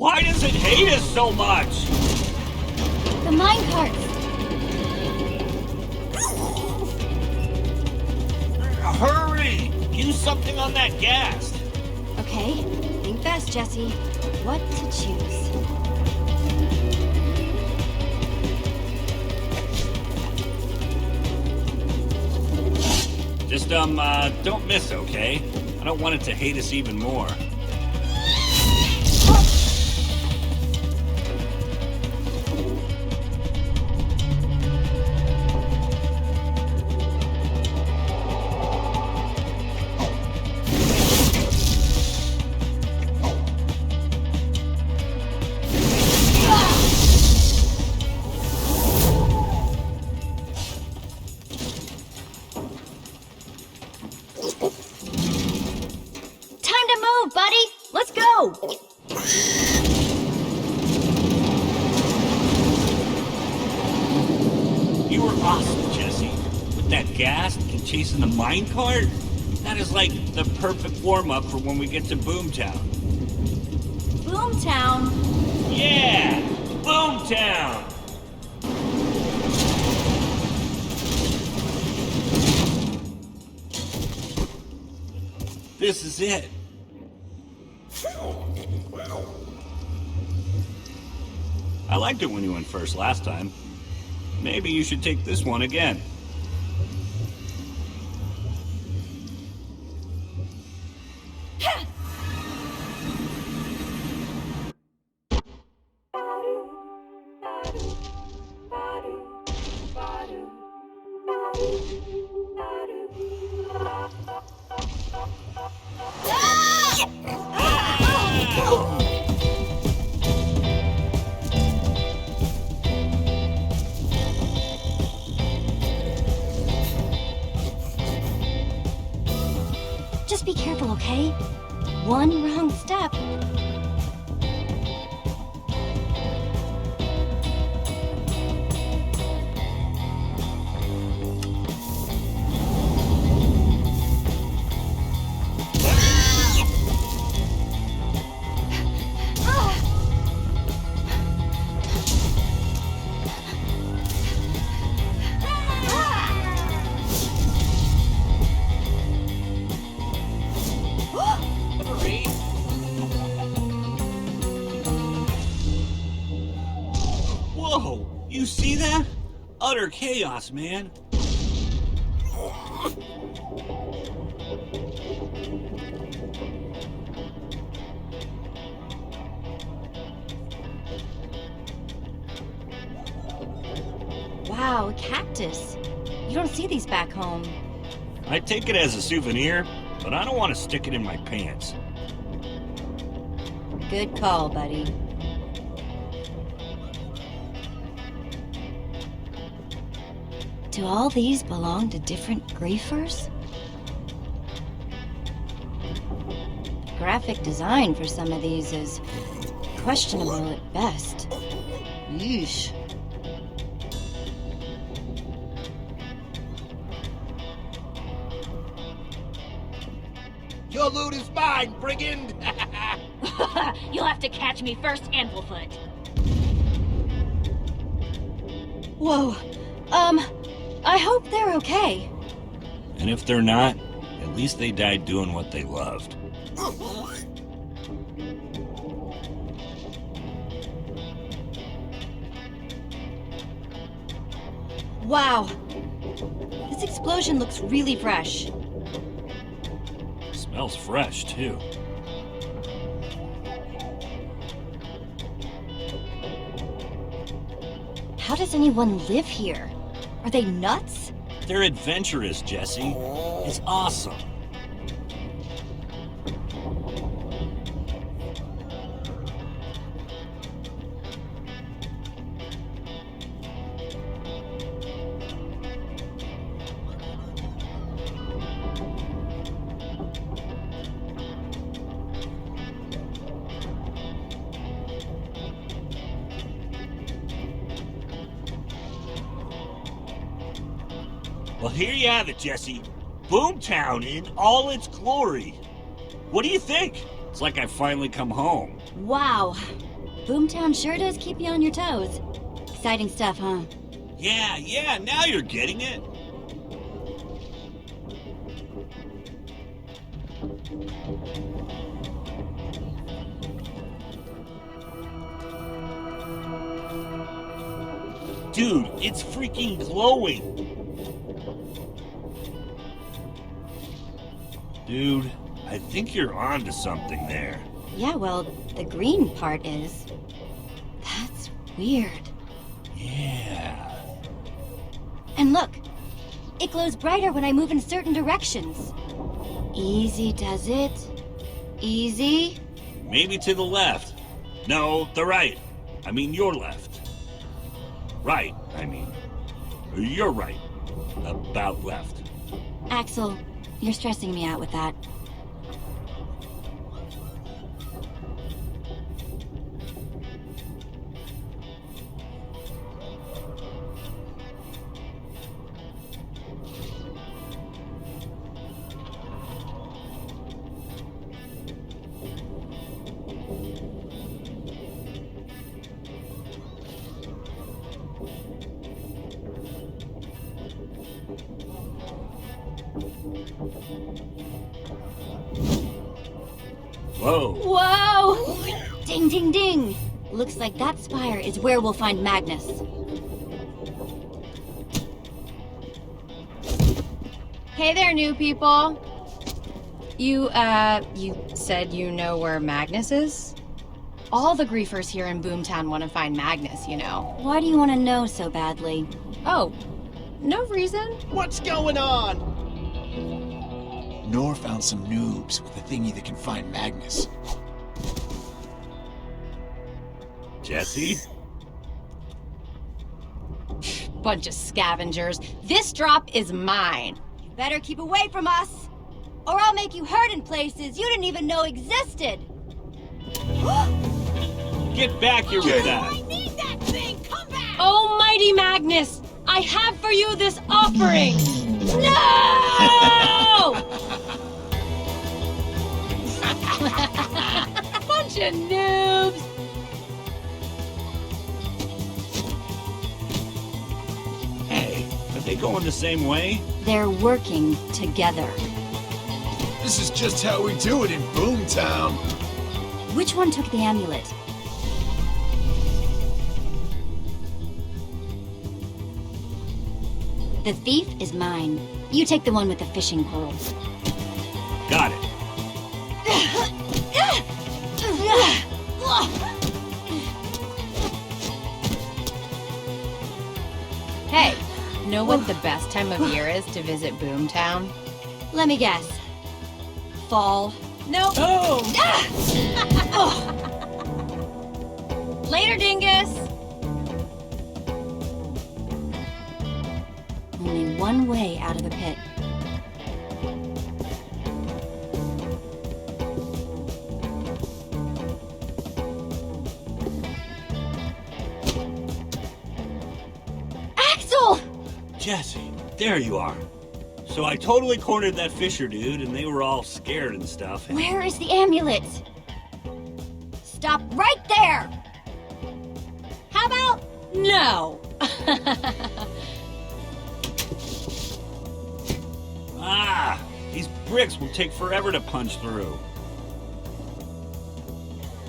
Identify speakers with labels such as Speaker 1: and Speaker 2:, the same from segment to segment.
Speaker 1: Why does it hate us so much?
Speaker 2: The minecarts!
Speaker 1: Hurry! Use something on that gas.
Speaker 2: Okay, think fast, Jesse. What to choose?
Speaker 1: Just, don't miss, okay? I don't want it to hate us even more.
Speaker 2: Buddy, let's go!
Speaker 1: You were awesome, Jesse. With that gas and chasing the minecart, that is like the perfect warm-up for when we get to Boomtown.
Speaker 2: Boomtown?
Speaker 1: Yeah! Boomtown! This is it. I liked it when you went first last time. Maybe you should take this one again.
Speaker 2: Just be careful, okay? One wrong step.
Speaker 1: Whoa! You see that? Utter chaos, man.
Speaker 2: Wow, a cactus. You don't see these back home.
Speaker 1: I take it as a souvenir, but I don't want to stick it in my pants.
Speaker 2: Good call, buddy. Do all these belong to different griefers? Graphic design for some of these is questionable at best. Yeesh.
Speaker 3: Your loot is mine, brigand!
Speaker 4: You'll have to catch me first, Anvilfoot.
Speaker 2: Whoa. I hope they're okay.
Speaker 1: And if they're not, at least they died doing what they loved.
Speaker 2: Wow. This explosion looks really fresh.
Speaker 1: Smells fresh, too.
Speaker 2: How does anyone live here? Are they nuts?
Speaker 1: They're adventurous, Jesse. It's awesome. Well, here you have it, Jesse. Boomtown in all its glory. What do you think? It's like I've finally come home.
Speaker 2: Wow. Boomtown sure does keep you on your toes. Exciting stuff, huh?
Speaker 1: Yeah, now you're getting it. Dude, it's freaking glowing. Dude, I think you're onto something there.
Speaker 2: Yeah, well, the green part is... That's weird.
Speaker 1: Yeah.
Speaker 2: And look, it glows brighter when I move in certain directions. Easy does it. Easy.
Speaker 1: Maybe to the left. No, the right. I mean, your left. Right, I mean. You're right. About left.
Speaker 2: Axel, you're stressing me out with that.
Speaker 1: Whoa.
Speaker 2: Whoa! Ding, ding, ding! Looks like that spire is where we'll find Magnus.
Speaker 5: Hey there, new people. You said you know where Magnus is? All the griefers here in Boomtown want to find Magnus, you know.
Speaker 2: Why do you want to know so badly?
Speaker 5: Oh, no reason.
Speaker 3: What's going on?
Speaker 6: Nor found some noobs with a thingy that can find Magnus.
Speaker 1: Jesse?
Speaker 5: Bunch of scavengers. This drop is mine.
Speaker 2: You better keep away from us, or I'll make you hurt in places you didn't even know existed.
Speaker 1: Get back here with that.
Speaker 2: I need that thing! Come back!
Speaker 5: Almighty Magnus, I have for you this offering. No! Bunch of noobs.
Speaker 1: Hey, are they going the same way?
Speaker 2: They're working together.
Speaker 6: This is just how we do it in Boomtown.
Speaker 2: Which one took the amulet? The thief is mine. You take the one with the fishing pole.
Speaker 1: Got it.
Speaker 5: Hey, know what the best time of year is to visit Boomtown?
Speaker 2: Let me guess. Fall.
Speaker 5: Nope.
Speaker 1: Oh!
Speaker 5: Later, dingus.
Speaker 2: Only one way out of the pit. Axel!
Speaker 1: Jesse, there you are. So I totally cornered that Fisher dude, and they were all scared and stuff. And
Speaker 2: Where is the amulet? Stop right there!
Speaker 5: How about no?
Speaker 1: these bricks will take forever to punch through.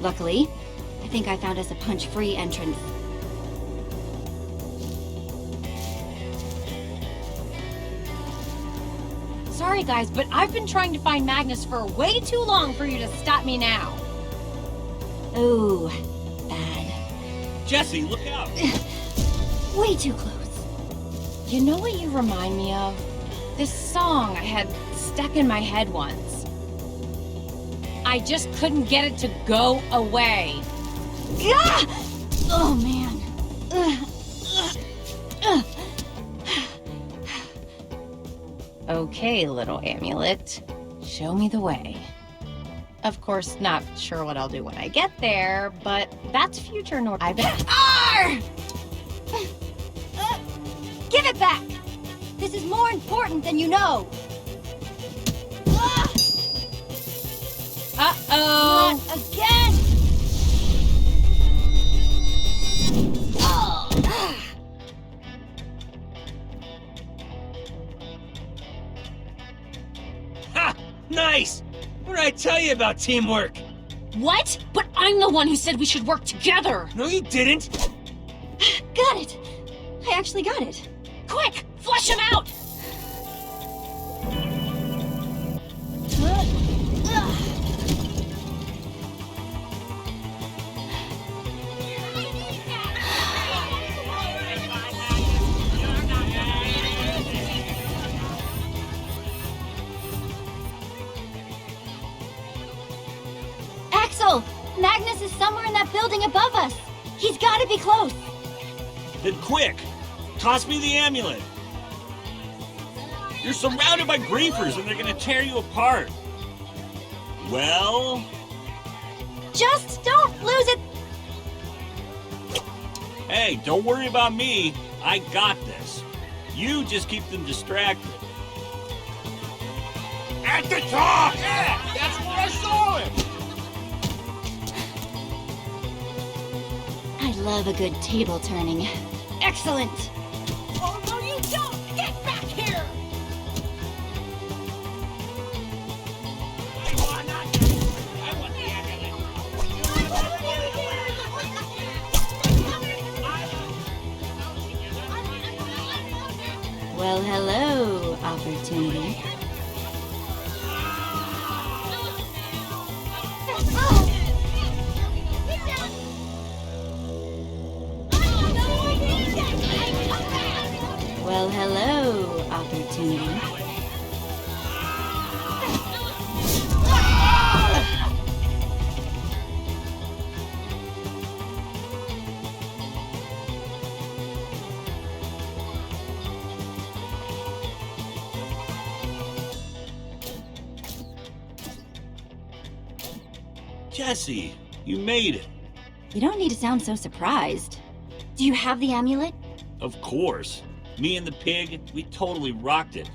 Speaker 2: Luckily, I think I found us a punch-free entrance.
Speaker 5: Sorry, guys, but I've been trying to find Magnus for way too long for you to stop me now.
Speaker 2: Ooh, bad.
Speaker 1: Jesse, look out!
Speaker 2: Way too close.
Speaker 5: You know what you remind me of? This song I had stuck in my head once. I just couldn't get it to go away.
Speaker 2: Gah! Oh, man.
Speaker 5: Okay, little amulet. Show me the way. Of course, not sure what I'll do when I get there, but that's future Nord. I bet.
Speaker 2: Arr! Give it back! This is more important than you know.
Speaker 5: Uh-oh.
Speaker 2: Not again!
Speaker 7: Nice! What did I tell you about teamwork?
Speaker 4: What? But I'm the one who said we should work together!
Speaker 7: No, you didn't!
Speaker 2: Got it! I actually got it.
Speaker 4: Quick! Flush him out!
Speaker 2: Axel! Magnus is somewhere in that building above us. He's gotta be close.
Speaker 1: Then quick! Toss me the amulet! You're surrounded by griefers and they're gonna tear you apart. Well...
Speaker 2: Just don't lose it.
Speaker 1: Hey, don't worry about me. I got this. You just keep them distracted.
Speaker 3: At the top! Yeah, that's where I saw him!
Speaker 2: I love a good table turning. Excellent.
Speaker 4: Oh, no, you don't! Get back here!
Speaker 2: Well, hello, opportunity. Well, hello, opportunity.
Speaker 1: Jesse, you made it.
Speaker 2: You don't need to sound so surprised. Do you have the amulet?
Speaker 1: Of course. Me and the pig, we totally rocked it.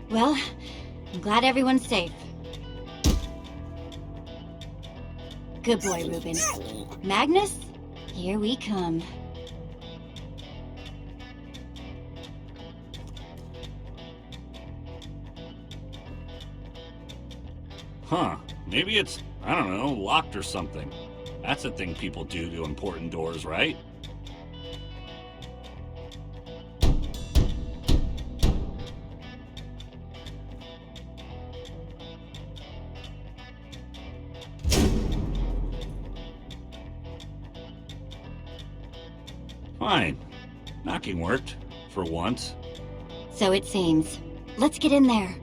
Speaker 2: Well, I'm glad everyone's safe. Good boy, Reuben. Magnus, here we come.
Speaker 1: Huh. Maybe it's, I don't know, locked or something. That's a thing people do to important doors, right? Fine. Knocking worked. For once.
Speaker 2: So it seems. Let's get in there.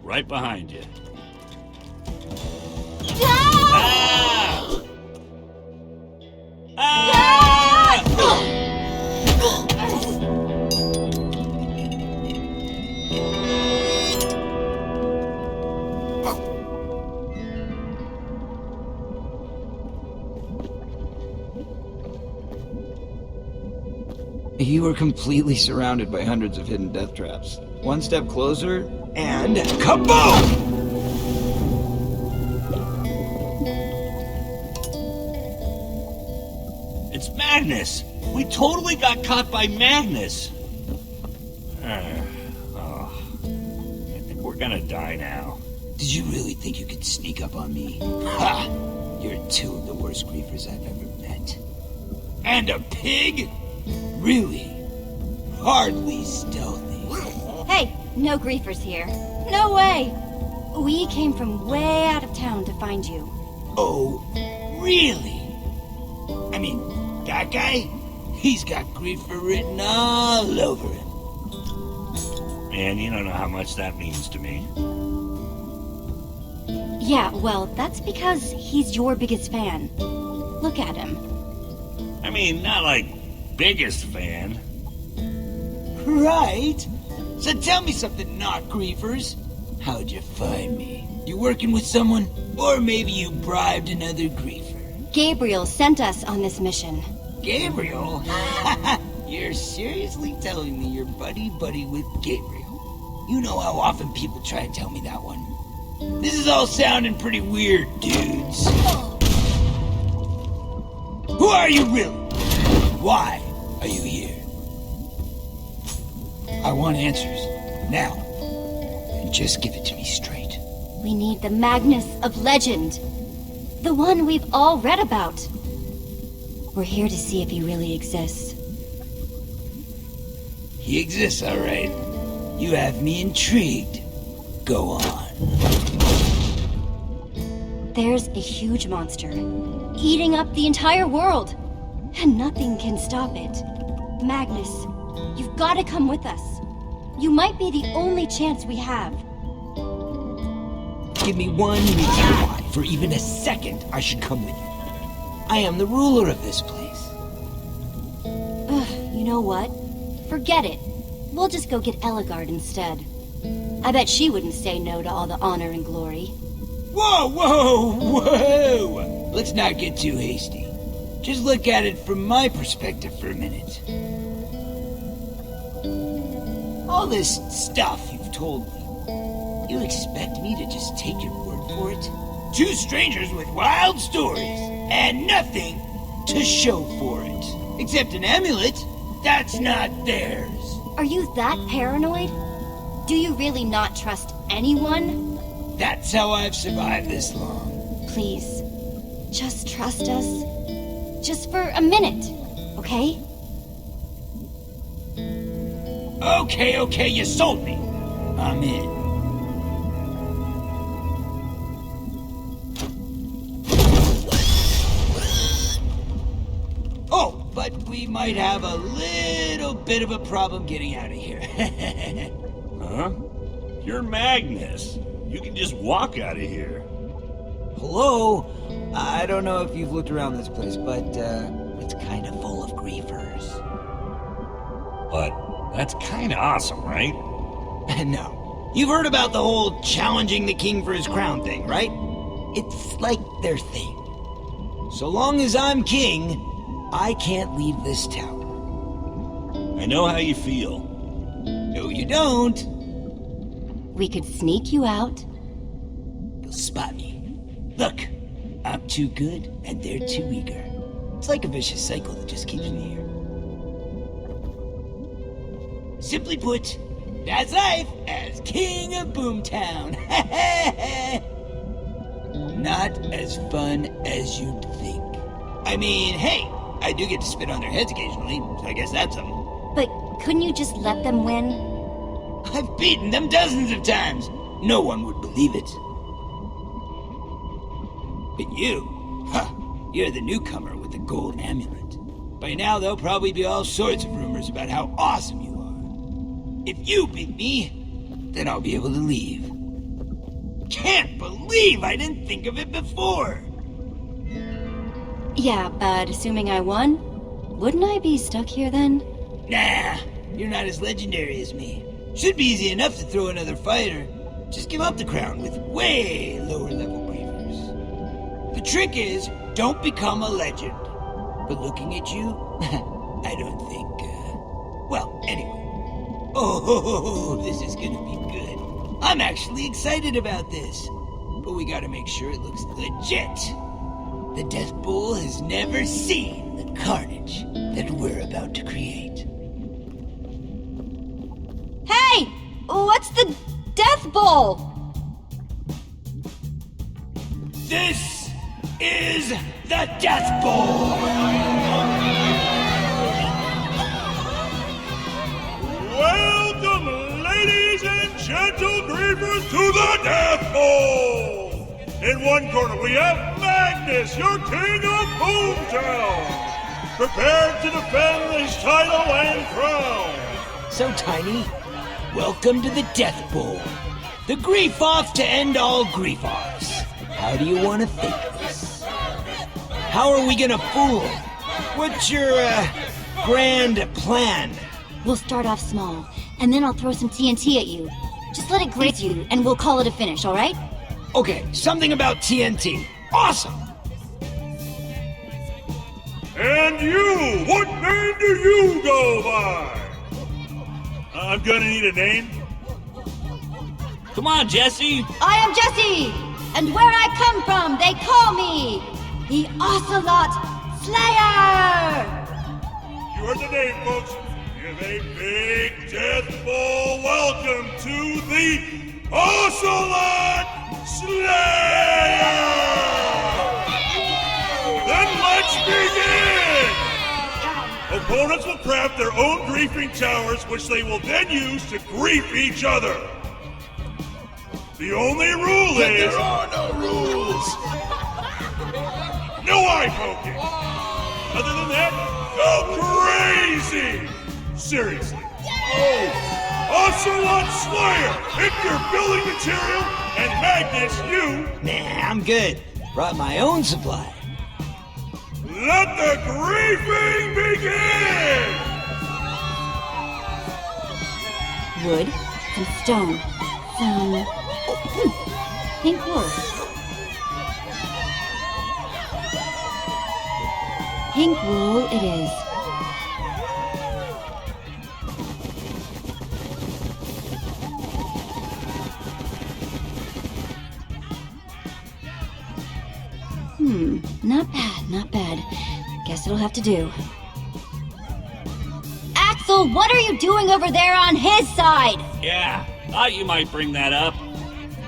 Speaker 1: Right behind you.
Speaker 2: Ah!
Speaker 1: Ah! Ah!
Speaker 6: You were completely surrounded by hundreds of hidden death traps. One step closer, and kaboom!
Speaker 1: It's Magnus! We totally got caught by Magnus! Oh, I think we're gonna die now.
Speaker 8: Did you really think you could sneak up on me? Ha! You're two of the worst griefers I've ever met. And a pig? Really? Hardly stealthy.
Speaker 2: Hey, no griefers here. No way! We came from way out of town to find you.
Speaker 8: Oh, really? I mean, that guy? He's got griefer written all over him.
Speaker 1: Man, you don't know how much that means to me.
Speaker 2: Yeah, well, that's because he's your biggest fan. Look at him.
Speaker 1: I mean, not like biggest fan.
Speaker 8: Right? So tell me something, not griefers. How'd you find me? You working with someone? Or maybe you bribed another griefer?
Speaker 2: Gabriel sent us on this mission.
Speaker 8: Gabriel? You're seriously telling me you're buddy-buddy with Gabriel? You know how often people try and tell me that one. This is all sounding pretty weird, dudes. Who are you really? Why are you here? I want answers. Now, then just give it to me straight.
Speaker 2: We need the Magnus of Legend. The one we've all read about. We're here to see if he really exists.
Speaker 8: He exists, all right. You have me intrigued. Go on.
Speaker 2: There's a huge monster, eating up the entire world. And nothing can stop it. Magnus, you've got to come with us. You might be the only chance we have.
Speaker 8: Give me one reason why, for even a second, I should come with you. I am the ruler of this place.
Speaker 2: You know what? Forget it. We'll just go get Eligard instead. I bet she wouldn't say no to all the honor and glory.
Speaker 8: Whoa, whoa, whoa! Let's not get too hasty. Just look at it from my perspective for a minute. All this stuff you've told me, you expect me to just take your word for it? Two strangers with wild stories, and nothing to show for it. Except an amulet that's not theirs.
Speaker 2: Are you that paranoid? Do you really not trust anyone?
Speaker 8: That's how I've survived this long.
Speaker 2: Please, just trust us. Just for a minute, okay?
Speaker 8: Okay, you sold me. I'm in. Oh, but we might have a little bit of a problem getting out of here.
Speaker 1: Huh? You're Magnus. You can just walk out of here.
Speaker 6: Hello? I don't know if you've looked around this place, but it's kind of full of griefers.
Speaker 1: But that's kind of awesome, right?
Speaker 8: No. You've heard about the whole challenging the king for his crown thing, right? It's like their thing. So long as I'm king, I can't leave this town.
Speaker 1: I know how you feel.
Speaker 8: No, you don't.
Speaker 2: We could sneak you out.
Speaker 8: They'll spot me. Look, I'm too good and they're too eager. It's like a vicious cycle that just keeps me here. Simply put, that's life as king of Boomtown. Not as fun as you'd think. I mean, hey, I do get to spit on their heads occasionally, so I guess that's something.
Speaker 2: But couldn't you just let them win?
Speaker 8: I've beaten them dozens of times. No one would believe it. But you, you're the newcomer with the gold amulet. By now, there'll probably be all sorts of rumors about how awesome you are. If you beat me, then I'll be able to leave. Can't believe I didn't think of it before.
Speaker 2: Yeah, but assuming I won, wouldn't I be stuck here then?
Speaker 8: Nah, you're not as legendary as me. Should be easy enough to throw another fighter. Just give up the crown with way lower level bravers. The trick is, don't become a legend. But looking at you, I don't think, well, anyway. Oh, this is gonna be good. I'm actually excited about this. But we gotta make sure it looks legit. The Death Bowl has never seen the carnage that we're about to create.
Speaker 2: Hey! What's the Death Bowl?
Speaker 8: This is the Death Bowl!
Speaker 3: Welcome, ladies and gentle griefers, to the Death Bowl! In one corner, we have Magnus, your king of Boomtown, prepared to defend his title and crown.
Speaker 8: So, Tiny, welcome to the Death Bowl. The grief-off to end all grief-offs. How do you want to think this? How are we gonna fool him? What's your, grand plan?
Speaker 2: We'll start off small, and then I'll throw some TNT at you. Just let it graze you, and we'll call it a finish, all right?
Speaker 8: Okay, something about TNT. Awesome!
Speaker 3: And you, what name do you go by? I'm gonna need a name.
Speaker 1: Come on, Jesse.
Speaker 2: I am Jesse, and where I come from, they call me the Ocelot Slayer!
Speaker 3: You heard the name, folks. Give a big Death Bowl welcome welcome to the Ocelot Slayer! Then let's begin! Opponents will craft their own griefing towers, which they will then use to grief each other. The only rule is...
Speaker 9: There are no rules!
Speaker 3: No eye poking! Other than that, go crazy! Seriously. Oh! Ocelot Slayer! Pick your building material, and Magnus, you...
Speaker 8: Nah, I'm good. Brought my own supply.
Speaker 3: Let the griefing begin!
Speaker 2: Wood, some stone, some... pink wool. Pink wool it is. Not bad, not bad. Guess it'll have to do. Axel, what are you doing over there on his side?
Speaker 1: Yeah, thought you might bring that up.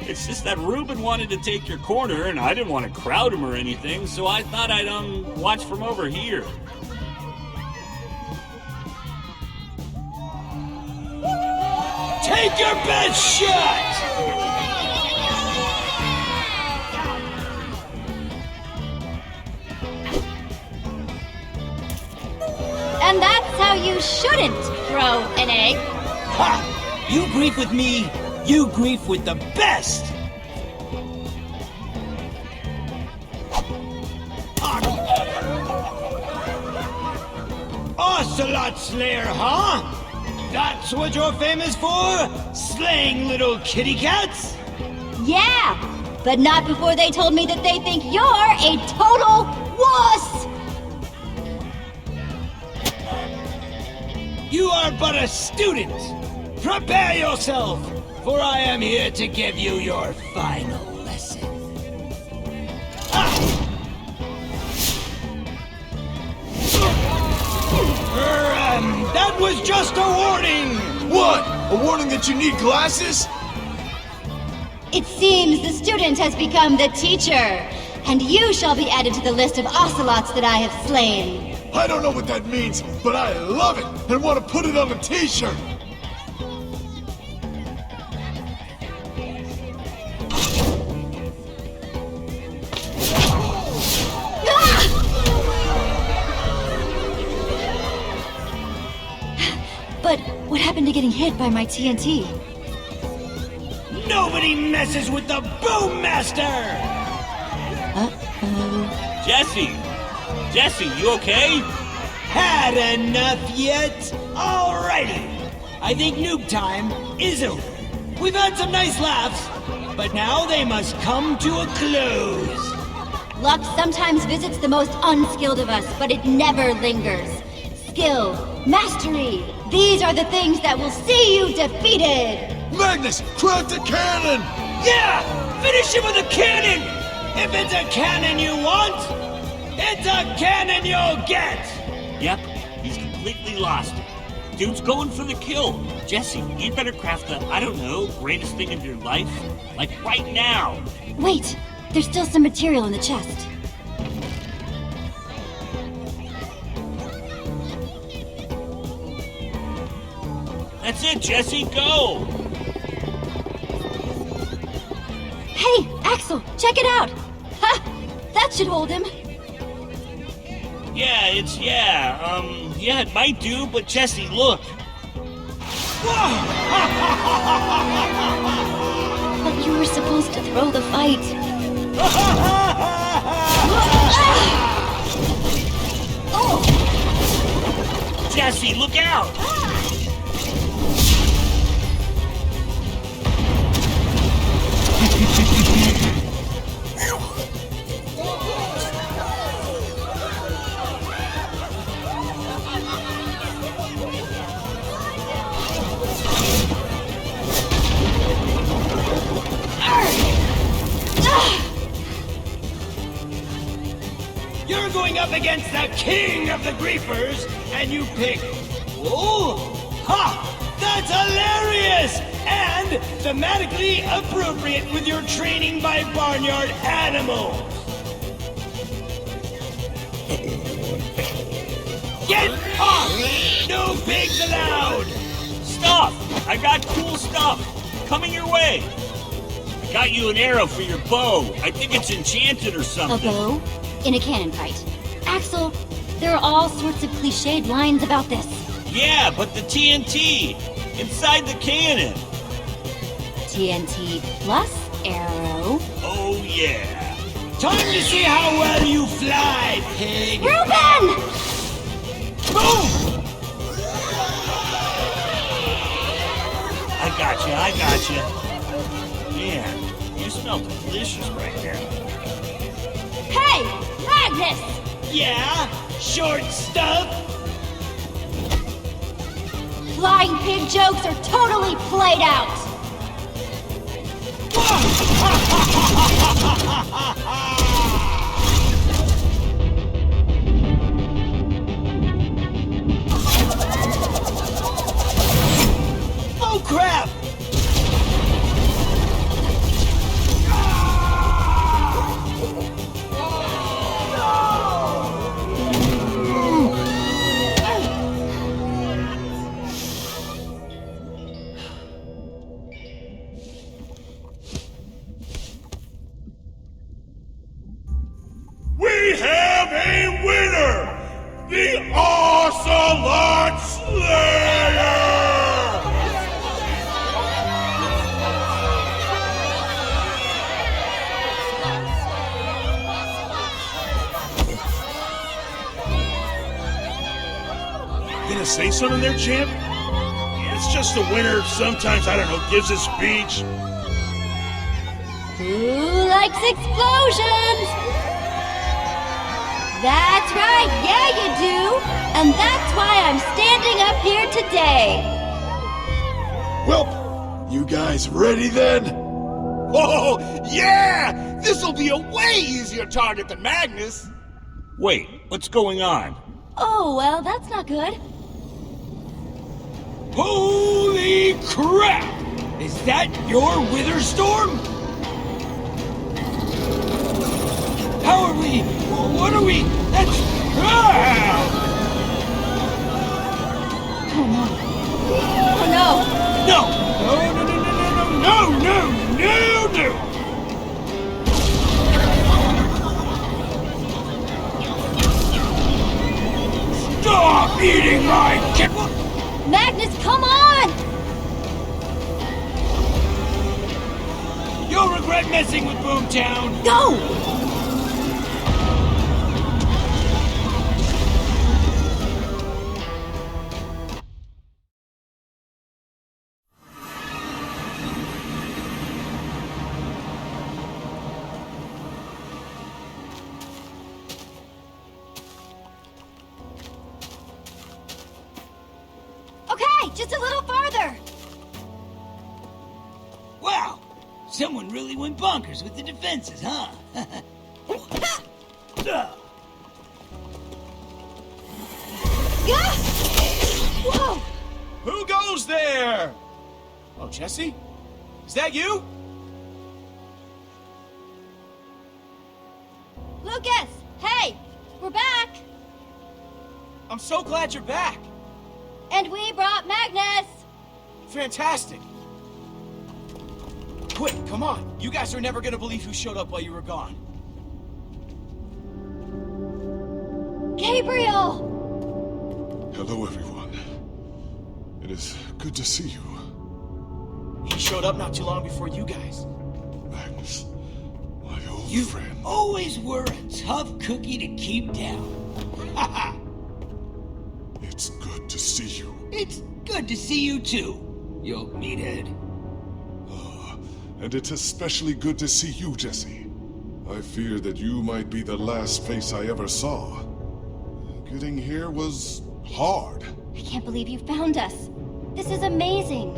Speaker 1: It's just that Ruben wanted to take your corner, and I didn't want to crowd him or anything, so I thought I'd, watch from over here.
Speaker 8: Take your best shot!
Speaker 2: And that's how you shouldn't throw an egg.
Speaker 8: Ha! You grief with me, you grief with the best! Ocelot Slayer, huh? That's what you're famous for? Slaying little kitty cats?
Speaker 2: Yeah, but not before they told me that they think you're a total wuss!
Speaker 8: You are but a student. Prepare yourself, for I am here to give you your final lesson. That was just a warning!
Speaker 9: What? A warning that you need glasses?
Speaker 2: It seems the student has become the teacher, and you shall be added to the list of ocelots that I have slain.
Speaker 9: I don't know what that means, but I love it and want to put it on a t-shirt.
Speaker 2: But what happened to getting hit by my TNT?
Speaker 8: Nobody messes with the Boom Master!
Speaker 2: Uh-oh.
Speaker 1: Jesse, you okay?
Speaker 8: Had enough yet? Alrighty. I think noob time is over. We've had some nice laughs, but now they must come to a close.
Speaker 2: Luck sometimes visits the most unskilled of us, but it never lingers. Skill, mastery, these are the things that will see you defeated!
Speaker 9: Magnus, craft a cannon!
Speaker 8: Yeah! Finish him with a cannon! If it's a cannon you want, it's a cannon you'll get!
Speaker 1: Yep, he's completely lost it. Dude's going for the kill. Jesse, you better craft the, I don't know, greatest thing of your life. Like right now.
Speaker 2: Wait, there's still some material in the chest.
Speaker 1: That's it, Jesse, go!
Speaker 2: Hey, Axel, check it out! Ha! That should hold him.
Speaker 1: Yeah, yeah, it might do, but Jesse, look.
Speaker 2: But you were supposed to throw the fight. Oh!
Speaker 1: Jesse, look out!
Speaker 8: You're going up against the king of the griefers, and you pick... Oh! Ha! That's hilarious! And thematically appropriate with your training by barnyard animals. Get off! No pigs allowed!
Speaker 1: Stop! I got cool stuff! Coming your way! I got you an arrow for your bow. I think it's enchanted or
Speaker 2: A
Speaker 1: something.
Speaker 2: bow? In a cannon fight. Axel, there are all sorts of cliched lines about this.
Speaker 1: Yeah, but the TNT! Inside the cannon!
Speaker 2: TNT plus arrow.
Speaker 1: Oh yeah!
Speaker 8: Time to see how well you fly, pig!
Speaker 2: Reuben!
Speaker 8: Boom!
Speaker 1: I got you. Man, you smell delicious right now.
Speaker 2: Hey! Magnus!
Speaker 8: Yeah? Short stuff?
Speaker 2: Flying pig jokes are totally played out!
Speaker 8: Oh crap!
Speaker 3: We have a winner! The Ocelot Slayer! Gonna say something there, champ? It's just the winner sometimes, I don't know, gives a speech.
Speaker 2: Who likes explosions? That's right, yeah you do! And that's why I'm standing up here today!
Speaker 9: Well, you guys ready then?
Speaker 3: Oh, yeah! This'll be a way easier target than Magnus.
Speaker 1: Wait, what's going on?
Speaker 2: Oh, well, that's not good.
Speaker 8: Holy crap! Is that your wither storm? How are we? What are we? That's... Ah!
Speaker 2: Oh no.
Speaker 8: No! No! Stop eating my kid!
Speaker 2: Magnus, come on!
Speaker 8: You'll regret messing with Boomtown!
Speaker 2: Go! Okay, just a little farther!
Speaker 8: Wow! Someone really went bonkers with the defenses, huh?
Speaker 2: Yeah! Whoa!
Speaker 7: Who goes there? Oh, Jesse? Is that you?
Speaker 2: Lucas! Hey! We're back!
Speaker 7: I'm so glad you're back.
Speaker 2: And we brought Magnus!
Speaker 7: Fantastic. Quick, come on. You guys are never gonna believe who showed up while you were gone.
Speaker 2: Gabriel!
Speaker 9: Hello, everyone. It is good to see you.
Speaker 7: He showed up not too long before you guys.
Speaker 9: Magnus, my old
Speaker 8: You
Speaker 9: friend.
Speaker 8: always were a tough cookie to keep down. Haha!
Speaker 9: It's good to see you.
Speaker 8: It's good to see you too, you old meathead.
Speaker 9: And it's especially good to see you, Jesse. I fear that you might be the last face I ever saw. Getting here was hard.
Speaker 2: I can't believe you found us. This is amazing.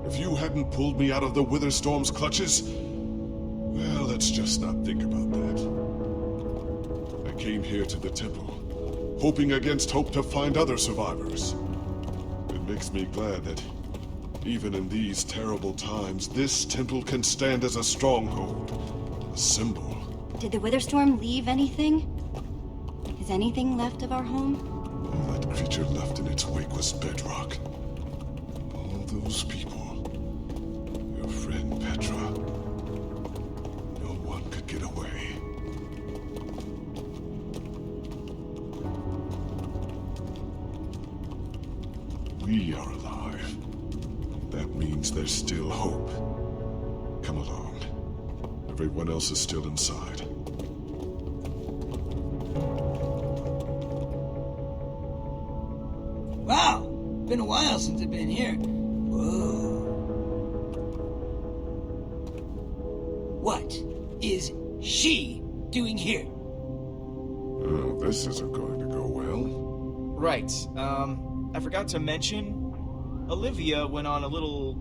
Speaker 9: If you hadn't pulled me out of the Witherstorm's clutches, well, let's just not think about that. I came here to the temple, hoping against hope to find other survivors. It makes me glad that Even in these terrible times, this temple can stand as a stronghold, a symbol.
Speaker 2: Did the Witherstorm leave anything? Is anything left of our home?
Speaker 9: All that creature left in its wake was bedrock. All those people. Your friend Petra. No one could get away. We are alive. That means there's still hope. Come along. Everyone else is still inside.
Speaker 8: Wow, been a while since I've been here. Whoa. What is she doing here?
Speaker 9: Oh, this isn't going to go well.
Speaker 7: Right. I forgot to mention, Olivia went on a little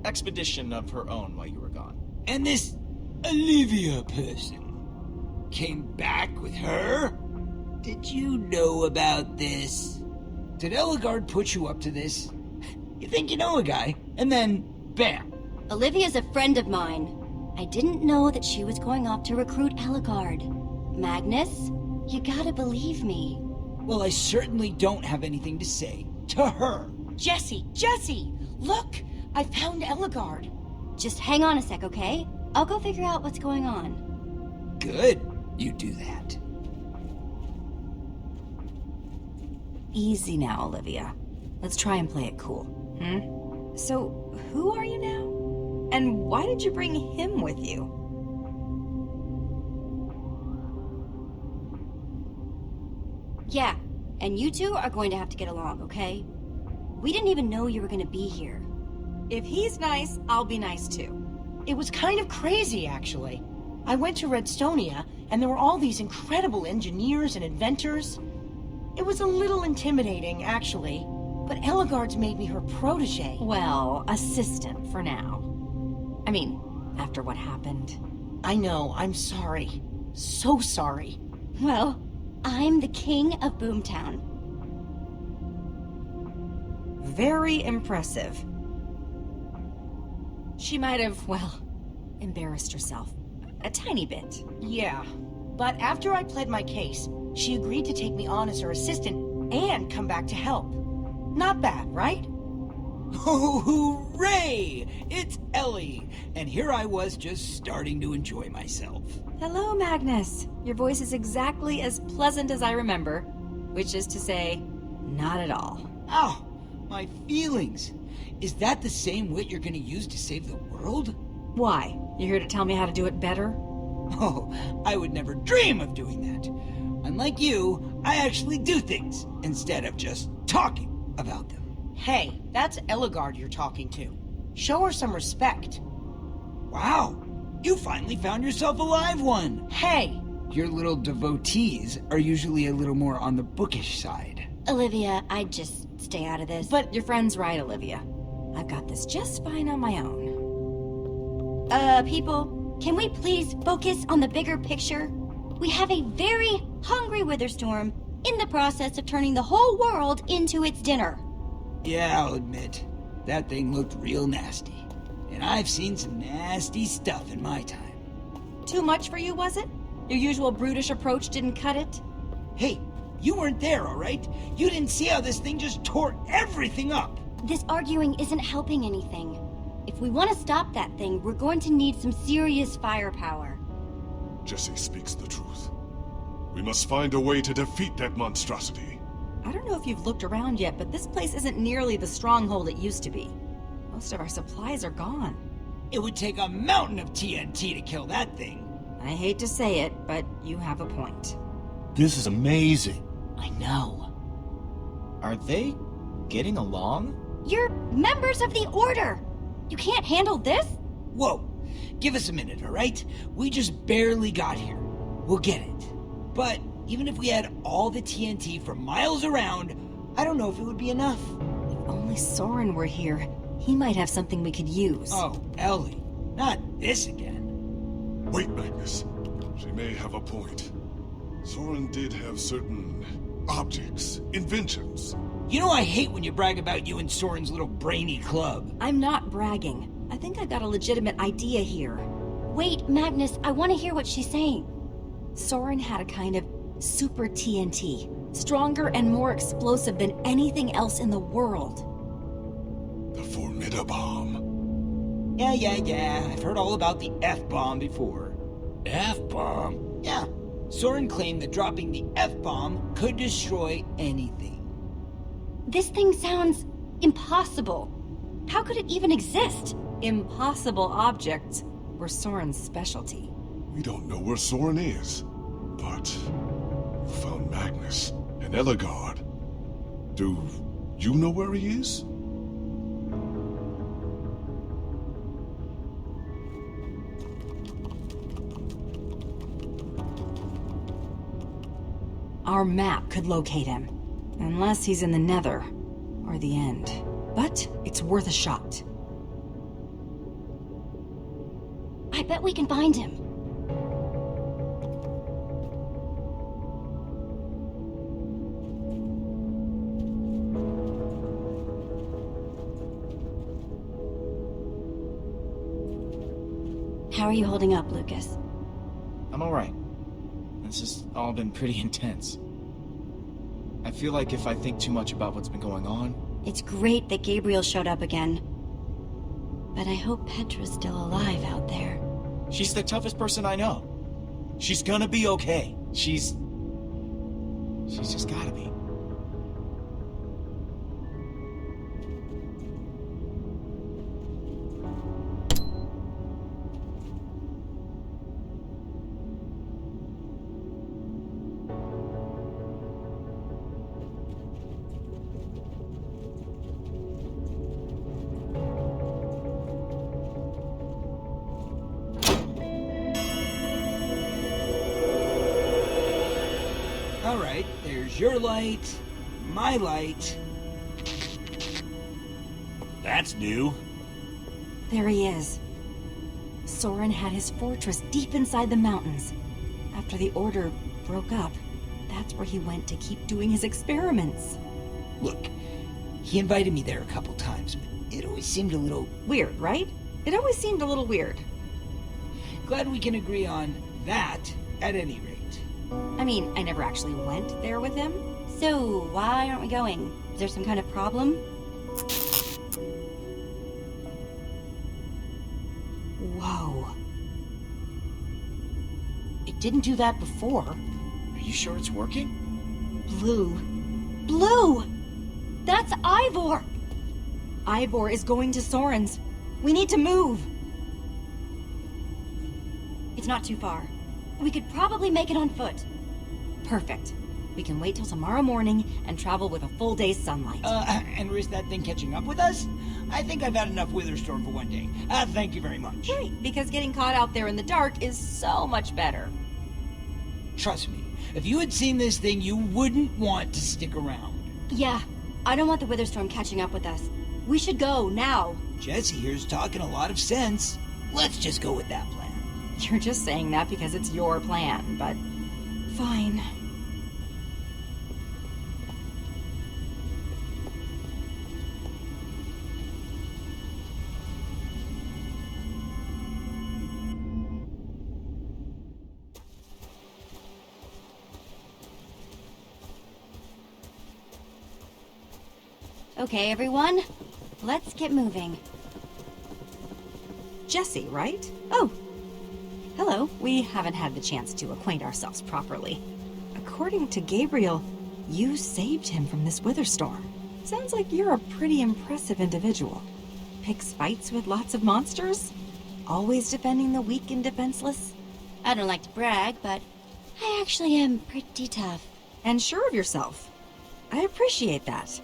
Speaker 7: expedition of her own while you were gone.
Speaker 8: And this Olivia person came back with her? Did you know about this? Did Eligard put you up to this? You think you know a guy, and then, bam!
Speaker 2: Olivia's a friend of mine. I didn't know that she was going off to recruit Eligard. Magnus, you gotta believe me.
Speaker 8: Well, I certainly don't have anything to say to her.
Speaker 10: Jesse! Look! I found Eligard.
Speaker 2: Just hang on a sec, okay? I'll go figure out what's going on.
Speaker 8: Good, you do that.
Speaker 10: Easy now, Olivia. Let's try and play it cool. So, who are you now? And why did you bring him with you?
Speaker 2: Yeah, and you two are going to have to get along, okay? We didn't even know you were gonna be here.
Speaker 10: If he's nice, I'll be nice too.
Speaker 11: It was kind of crazy, actually. I went to Redstonia, and there were all these incredible engineers and inventors. It was a little intimidating, actually, but Eligard's made me her protege.
Speaker 10: Well, assistant for now. I mean, after what happened.
Speaker 11: I know, I'm sorry. So sorry.
Speaker 2: Well, I'm the king of Boomtown.
Speaker 10: Very impressive. She might have, well, embarrassed herself. A tiny bit.
Speaker 11: Yeah, but after I pled my case, she agreed to take me on as her assistant and come back to help. Not bad, right?
Speaker 8: Oh, hooray! It's Ellie, and here I was just starting to enjoy myself.
Speaker 10: Hello, Magnus. Your voice is exactly as pleasant as I remember, which is to say, not at all.
Speaker 8: Ow! My feelings! Is that the same wit you're gonna use to save the world?
Speaker 10: Why? You here to tell me how to do it better?
Speaker 8: Oh, I would never dream of doing that. Unlike you, I actually do things instead of just talking about them.
Speaker 11: Hey, that's Eligard you're talking to. Show her some respect.
Speaker 8: Wow, you finally found yourself a live one.
Speaker 11: Hey!
Speaker 8: Your little devotees are usually a little more on the bookish side.
Speaker 2: Olivia, I'd just stay out of this.
Speaker 10: But your friend's right, Olivia. I've got this just fine on my own.
Speaker 2: People, can we please focus on the bigger picture? We have a very hungry Witherstorm in the process of turning the whole world into its dinner.
Speaker 8: Yeah, I'll admit, that thing looked real nasty. And I've seen some nasty stuff in my time.
Speaker 10: Too much for you, was it? Your usual brutish approach didn't cut it?
Speaker 8: Hey, you weren't there, all right? You didn't see how this thing just tore everything up.
Speaker 2: This arguing isn't helping anything. If we want to stop that thing, we're going to need some serious firepower.
Speaker 9: Jesse speaks the truth. We must find a way to defeat that monstrosity.
Speaker 10: I don't know if you've looked around yet, but this place isn't nearly the stronghold it used to be. Most of our supplies are gone.
Speaker 8: It would take a mountain of TNT to kill that thing.
Speaker 10: I hate to say it, but you have a point.
Speaker 3: This is amazing.
Speaker 11: I know.
Speaker 7: Are they getting along?
Speaker 2: You're members of the Order! You can't handle this?
Speaker 8: Whoa, give us a minute, all right? We just barely got here. We'll get it. But even if we had all the TNT for miles around, I don't know if it would be enough.
Speaker 10: If only Soren were here, he might have something we could use.
Speaker 8: Oh, Ellie, not this again.
Speaker 9: Wait, Magnus. She may have a point. Soren did have certain objects, inventions.
Speaker 8: You know I hate when you brag about you and Soren's little brainy club.
Speaker 10: I'm not bragging. I think I've got a legitimate idea here.
Speaker 2: Wait, Magnus, I want to hear what she's saying.
Speaker 10: Soren had a kind of super TNT. Stronger and more explosive than anything else in the world.
Speaker 9: The Formidabomb.
Speaker 8: Yeah. I've heard all about the F-bomb before.
Speaker 1: F-bomb?
Speaker 8: Yeah. Soren claimed that dropping the F-bomb could destroy anything.
Speaker 2: This thing sounds impossible. How could it even exist?
Speaker 10: Impossible objects were Soren's specialty.
Speaker 9: We don't know where Soren is, but we found Magnus and Ellegaard. Do you know where he is?
Speaker 10: Our map could locate him. Unless he's in the Nether, or the End. But it's worth a shot.
Speaker 2: I bet we can find him. How are you holding up, Lucas?
Speaker 7: I'm alright. This has all been pretty intense. I feel like if I think too much about what's been going on...
Speaker 2: It's great that Gabriel showed up again. But I hope Petra's still alive out there.
Speaker 7: She's the toughest person I know. She's gonna be okay. She's just gotta be.
Speaker 8: Alright, there's your light, my light.
Speaker 1: That's new.
Speaker 10: There he is. Soren had his fortress deep inside the mountains. After the Order broke up, that's where he went to keep doing his experiments.
Speaker 8: Look, he invited me there a couple times, but it always seemed a little...
Speaker 10: Weird, right? It always seemed a little weird.
Speaker 8: Glad we can agree on that, at any rate.
Speaker 10: I mean, I never actually went there with him.
Speaker 2: So, why aren't we going? Is there some kind of problem?
Speaker 10: Whoa.
Speaker 11: It didn't do that before.
Speaker 7: Are you sure it's working?
Speaker 10: Blue.
Speaker 2: Blue! That's Ivor!
Speaker 10: Ivor is going to Soren's. We need to move.
Speaker 2: It's not too far. We could probably make it on foot.
Speaker 10: Perfect. We can wait till tomorrow morning and travel with a full day's sunlight.
Speaker 8: And risk that thing catching up with us? I think I've had enough Witherstorm for one day. Thank you very much.
Speaker 10: Right, because getting caught out there in the dark is so much better.
Speaker 8: Trust me, if you had seen this thing, you wouldn't want to stick around.
Speaker 2: Yeah, I don't want the Witherstorm catching up with us. We should go, now.
Speaker 8: Jesse here's talking a lot of sense. Let's just go with that plan.
Speaker 10: You're just saying that because it's your plan, but fine.
Speaker 2: Okay, everyone, let's get moving.
Speaker 10: Jesse, right?
Speaker 2: Oh,
Speaker 10: hello. We haven't had the chance to acquaint ourselves properly. According to Gabriel, you saved him from this Witherstorm. Sounds like you're a pretty impressive individual. Picks fights with lots of monsters? Always defending the weak and defenseless?
Speaker 2: I don't like to brag, but I actually am pretty tough.
Speaker 10: And sure of yourself. I appreciate that.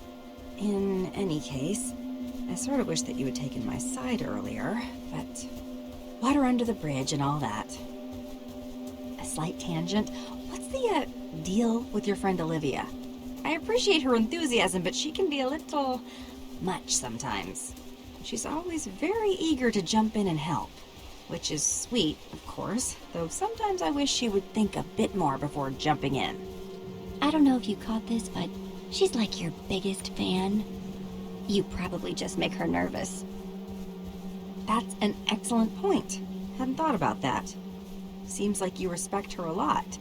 Speaker 10: In any case, I sort of wish that you had taken my side earlier, but water under the bridge and all that. A slight tangent. What's the deal with your friend Olivia? I appreciate her enthusiasm, but she can be a little much sometimes. She's always very eager to jump in and help, which is sweet, of course, though sometimes I wish she would think a bit more before jumping in.
Speaker 2: I don't know if you caught this, but She's like your biggest fan. You probably just make her nervous.
Speaker 10: That's an excellent point. Hadn't thought about that. Seems like you respect her a lot.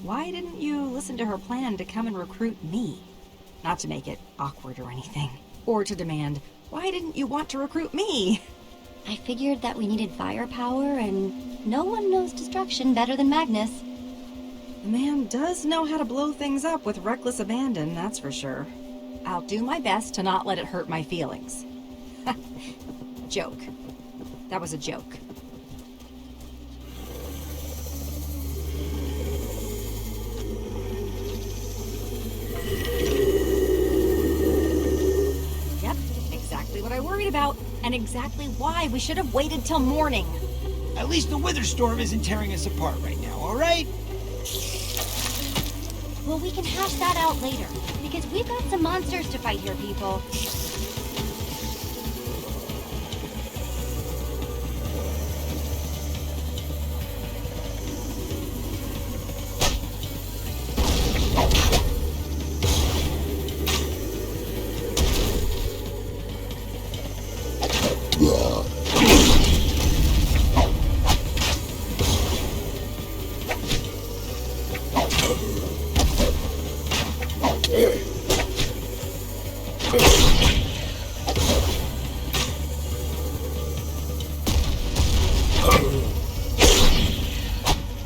Speaker 10: Why didn't you listen to her plan to come and recruit me? Not to make it awkward or anything. Or to demand, why didn't you want to recruit me?
Speaker 2: I figured that we needed firepower, and no one knows destruction better than Magnus.
Speaker 10: The man does know how to blow things up with reckless abandon, that's for sure. I'll do my best to not let it hurt my feelings. Joke. That was a joke. Yep, exactly what I worried about, and exactly why we should have waited till morning.
Speaker 8: At least the wither storm isn't tearing us apart right now, alright?
Speaker 2: Well, we can hash that out later, because we've got some monsters to fight here, people.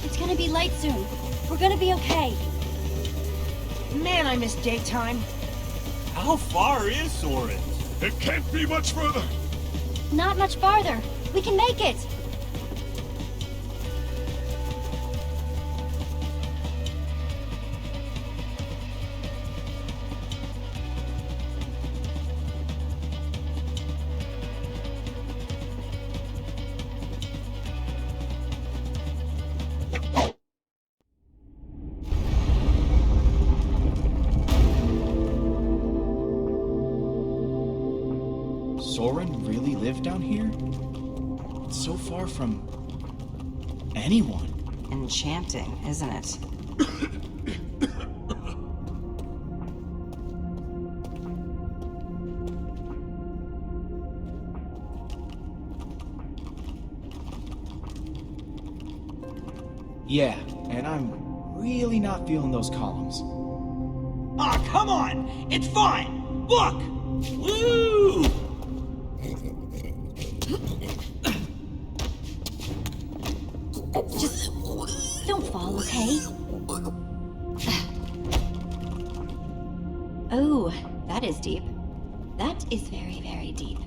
Speaker 2: It's gonna be light soon. We're gonna be okay.
Speaker 11: Man, I miss daytime.
Speaker 1: How far is Soren?
Speaker 9: It can't be much further.
Speaker 2: Not much farther. We can make it.
Speaker 7: Soren really lived down here? It's so far from anyone.
Speaker 10: Enchanting, isn't it?
Speaker 7: Yeah, and I'm really not feeling those columns.
Speaker 8: Aw, come on! It's fine! Look! Woo!
Speaker 2: Just don't fall, okay? Oh, that is deep. That is very, very deep.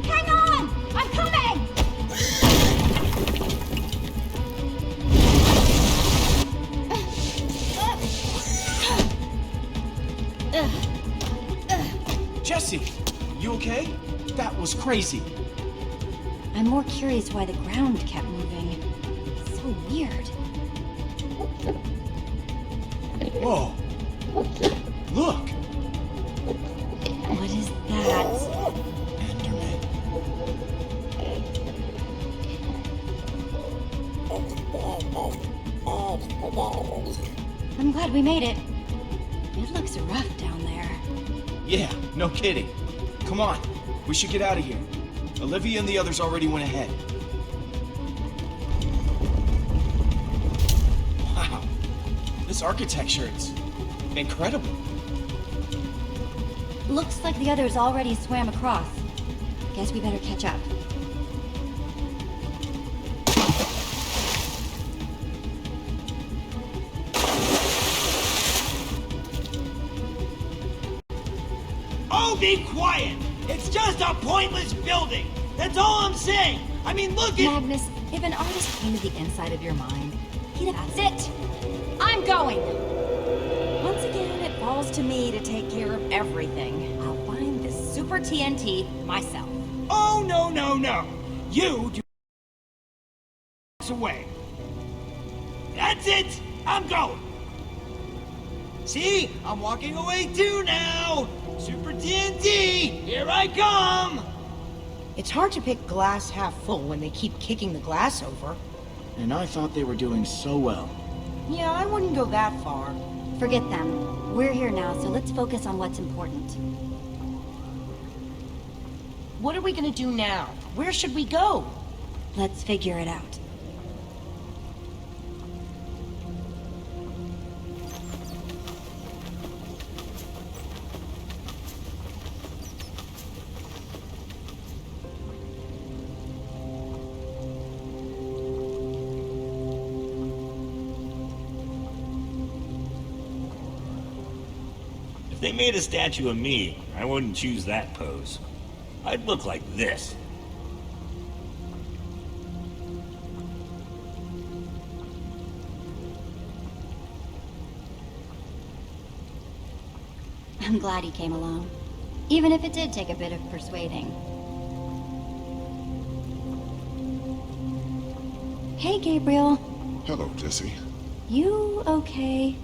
Speaker 2: Hang on! I'm coming!
Speaker 7: Jesse, you okay? That was crazy.
Speaker 2: I'm more curious why the ground kept moving. So weird.
Speaker 7: Whoa. Look!
Speaker 2: What is that?
Speaker 7: Enderman.
Speaker 2: I'm glad we made it. It looks rough down there.
Speaker 7: Yeah, no kidding. Come on, we should get out of here. Olivia and the others already went ahead. Wow, this architecture, it's incredible.
Speaker 2: Looks like the others already swam across. Guess we better catch up.
Speaker 8: Oh, be quiet! It's just a pointless building! That's all I'm saying! I mean, look at—
Speaker 10: Magnus, if an artist came to the inside of your mind, he'd have...
Speaker 2: That's it! I'm going!
Speaker 10: Once again, it falls to me to take care of everything. I'll find this super TNT myself.
Speaker 8: Oh, no, no, no! You do away. That's it! I'm going! See? I'm walking away too now! Super TNT! Here I come!
Speaker 11: It's hard to pick glass half full when they keep kicking the glass over.
Speaker 7: And I thought they were doing so well.
Speaker 11: Yeah, I wouldn't go that far.
Speaker 2: Forget them. We're here now, so let's focus on what's important.
Speaker 11: What are we gonna do now? Where should we go?
Speaker 2: Let's figure it out.
Speaker 1: If they made a statue of me, I wouldn't choose that pose. I'd look like this.
Speaker 2: I'm glad he came along. Even if it did take a bit of persuading. Hey, Gabriel.
Speaker 9: Hello, Jesse.
Speaker 2: You okay?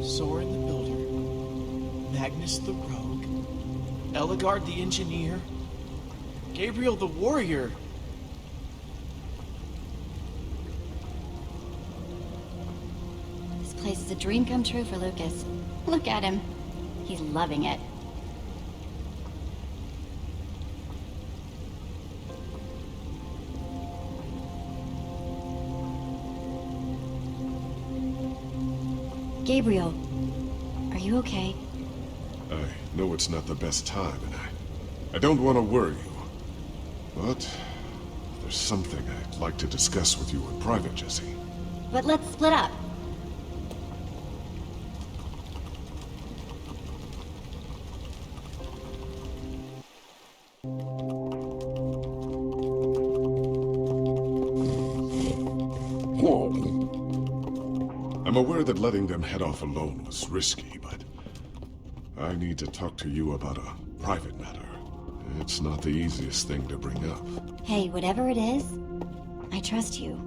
Speaker 7: Soren the Builder, Magnus the Rogue, Eligard the Engineer, Gabriel the Warrior.
Speaker 2: This place is a dream come true for Lucas. Look at him. He's loving it. Gabriel, are you okay?
Speaker 9: I know it's not the best time, and I don't want to worry you. But there's something I'd like to discuss with you in private, Jesse.
Speaker 2: But let's split up.
Speaker 9: I'm aware that letting them head off alone was risky, but I need to talk to you about a private matter. It's not the easiest thing to bring up.
Speaker 2: Hey, whatever it is, I trust you.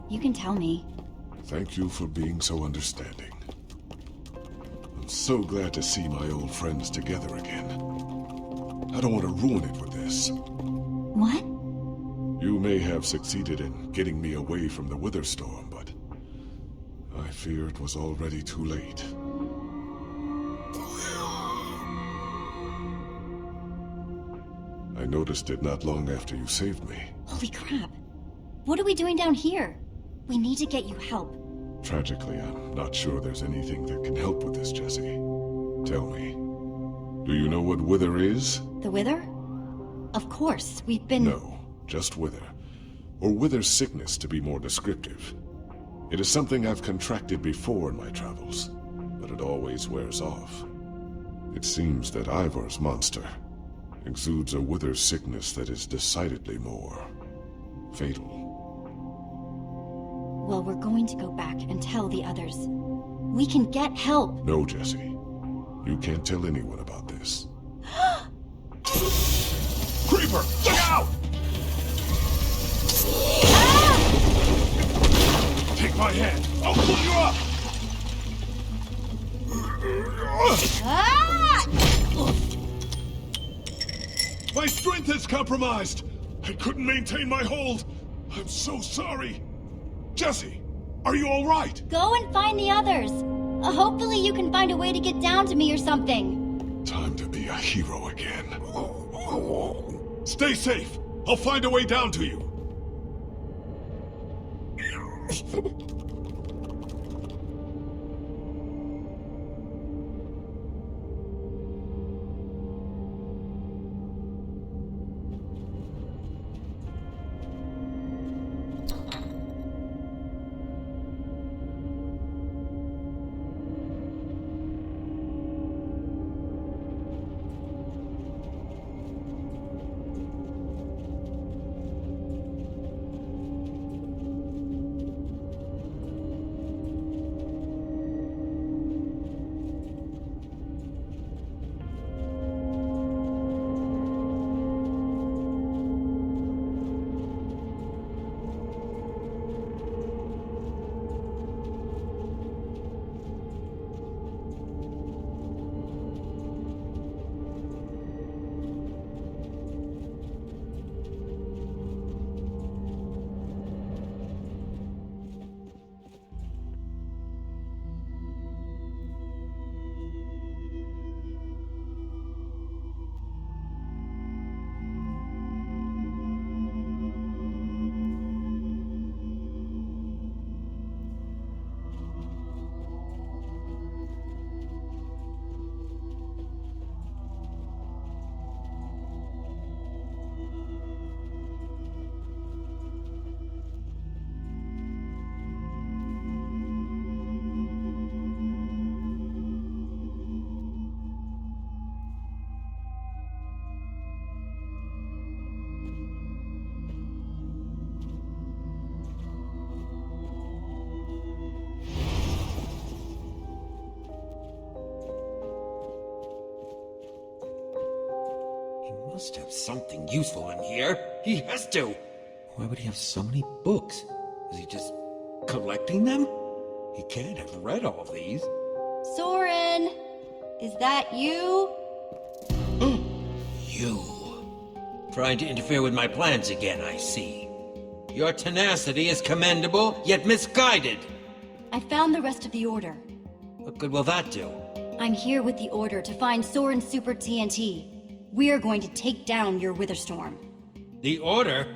Speaker 2: You can tell me.
Speaker 9: Thank you for being so understanding. I'm so glad to see my old friends together again. I don't want to ruin it with this.
Speaker 2: What?
Speaker 9: You may have succeeded in getting me away from the Wither Storm, but I fear it was already too late. I noticed it not long after you saved me.
Speaker 2: Holy crap. What are we doing down here? We need to get you help.
Speaker 9: Tragically, I'm not sure there's anything that can help with this, Jesse. Tell me, do you know what Wither is?
Speaker 2: The Wither? Of course, we've been...
Speaker 9: No, just Wither. Or Wither sickness, to be more descriptive. It is something I've contracted before in my travels, but it always wears off. It seems that Ivor's monster exudes a Wither sickness that is decidedly more fatal.
Speaker 2: Well, we're going to go back and tell the others. We can get help.
Speaker 9: No, Jesse. You can't tell anyone about this.
Speaker 3: Creeper, look out! Take my hand. I'll pull you up. My strength is compromised. I couldn't maintain my hold. I'm so sorry. Jesse, are you all right?
Speaker 2: Go and find the others. Hopefully you can find a way to get down to me or something.
Speaker 9: Time to be a hero again.
Speaker 3: Stay safe. I'll find a way down to you.
Speaker 12: must have something useful in here. He has to. Why would he have so many books? Is he just collecting them? He can't have read all these.
Speaker 2: Soren! Is that you?
Speaker 12: You. Trying to interfere with my plans again, I see. Your tenacity is commendable, yet misguided.
Speaker 2: I found the rest of the Order.
Speaker 12: What good will that do?
Speaker 2: I'm here with the Order to find Soren's Super TNT. We're going to take down your Witherstorm.
Speaker 12: The Order?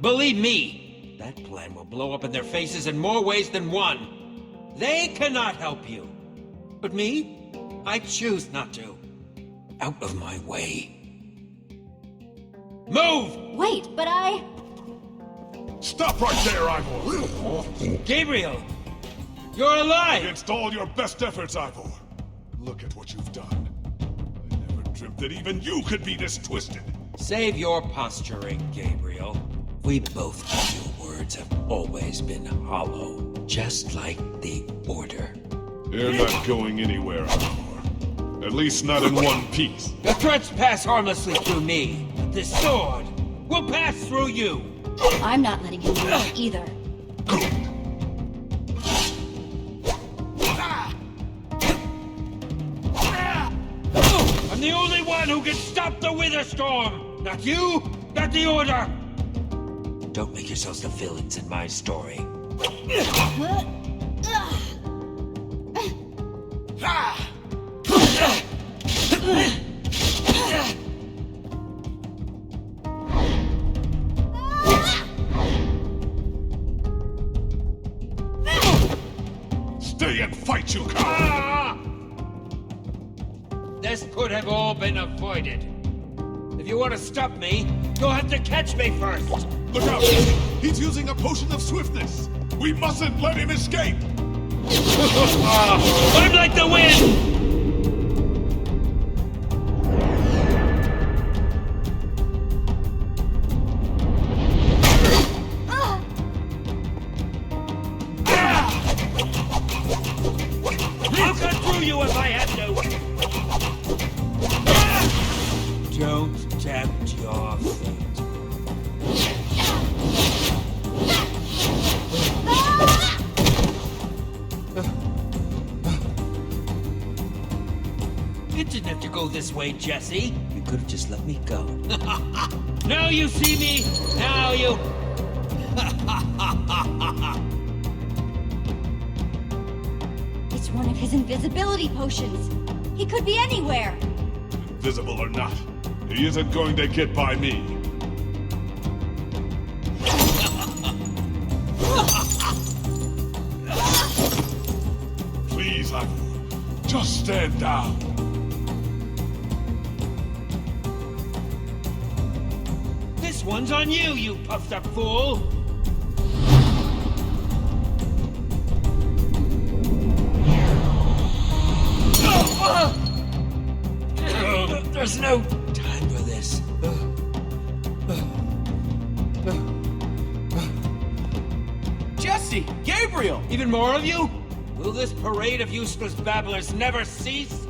Speaker 12: Believe me, that plan will blow up in their faces in more ways than one. They cannot help you. But me? I choose not to. Out of my way. Move!
Speaker 2: Wait, but I...
Speaker 3: Stop right there, Ivor!
Speaker 12: Gabriel! You're alive!
Speaker 3: Against all your best efforts, Ivor. Look at what you've done. I never dreamt that even you could be this twisted.
Speaker 12: Save your posturing, Gabriel. We both know your words have always been hollow, just like the Order.
Speaker 3: You're not going anywhere, Ivor. At least not in one piece.
Speaker 12: The threats pass harmlessly through me, but this sword will pass through you.
Speaker 2: I'm not letting him do it either.
Speaker 12: I'm the only one who can stop the Witherstorm! Not you, not the Order! Don't make yourselves the villains in my story.
Speaker 3: Stay and fight, you coward!
Speaker 12: This could have all been avoided. If you want to stop me, you'll have to catch me first.
Speaker 3: Look out! He's using a potion of swiftness! We mustn't let him escape!
Speaker 12: I'm like the wind! I'll cut through you if I have to! Don't tempt your fate. It didn't have to go this way, Jesse. You could have just let me go. Now you see me! Now you...
Speaker 2: It's one of his invisibility potions. He could be anywhere.
Speaker 3: Invisible or not, he isn't going to get by me. Please, Ivor, just stand down.
Speaker 12: This one's on you, you puffed up fool! There's no time for this.
Speaker 7: Jesse! Gabriel!
Speaker 12: Even more of you? Will this parade of useless babblers never cease?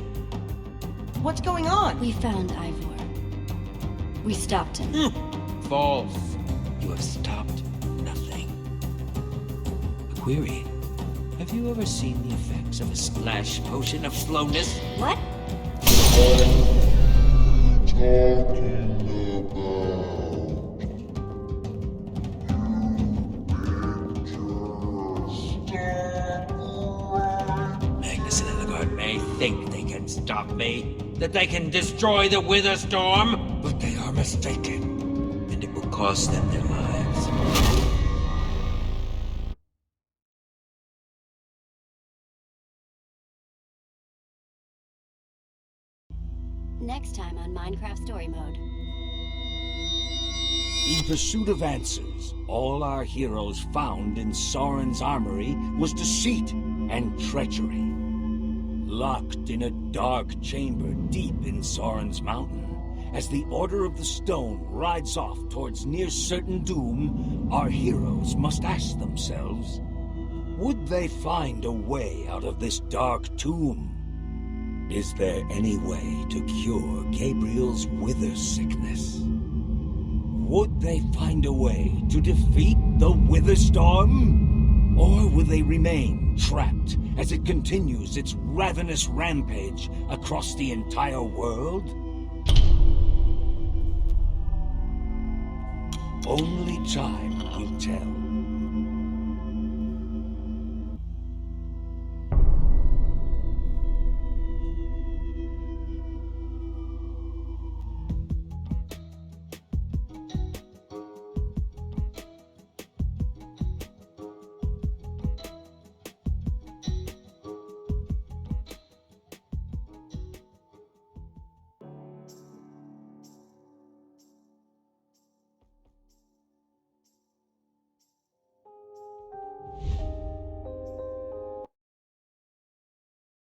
Speaker 11: What's going on?
Speaker 2: We found Ivor. We stopped him.
Speaker 12: False. You have stopped nothing. A query. Have you ever seen the effects of a splash potion of slowness?
Speaker 2: What?
Speaker 12: Magnus and Ellegard may think they can stop me, that they can destroy the Witherstorm, but they are mistaken, and it will cost them their lives.
Speaker 2: Next time on Minecraft Story Mode.
Speaker 13: In pursuit of answers, all our heroes found in Soren's armory was deceit and treachery. Locked in a dark chamber deep in Soren's mountain, as the Order of the Stone rides off towards near-certain doom, our heroes must ask themselves, would they find a way out of this dark tomb? Is there any way to cure Gabriel's wither sickness? Would they find a way to defeat the Wither Storm? Or will they remain trapped as it continues its ravenous rampage across the entire world? Only time will tell.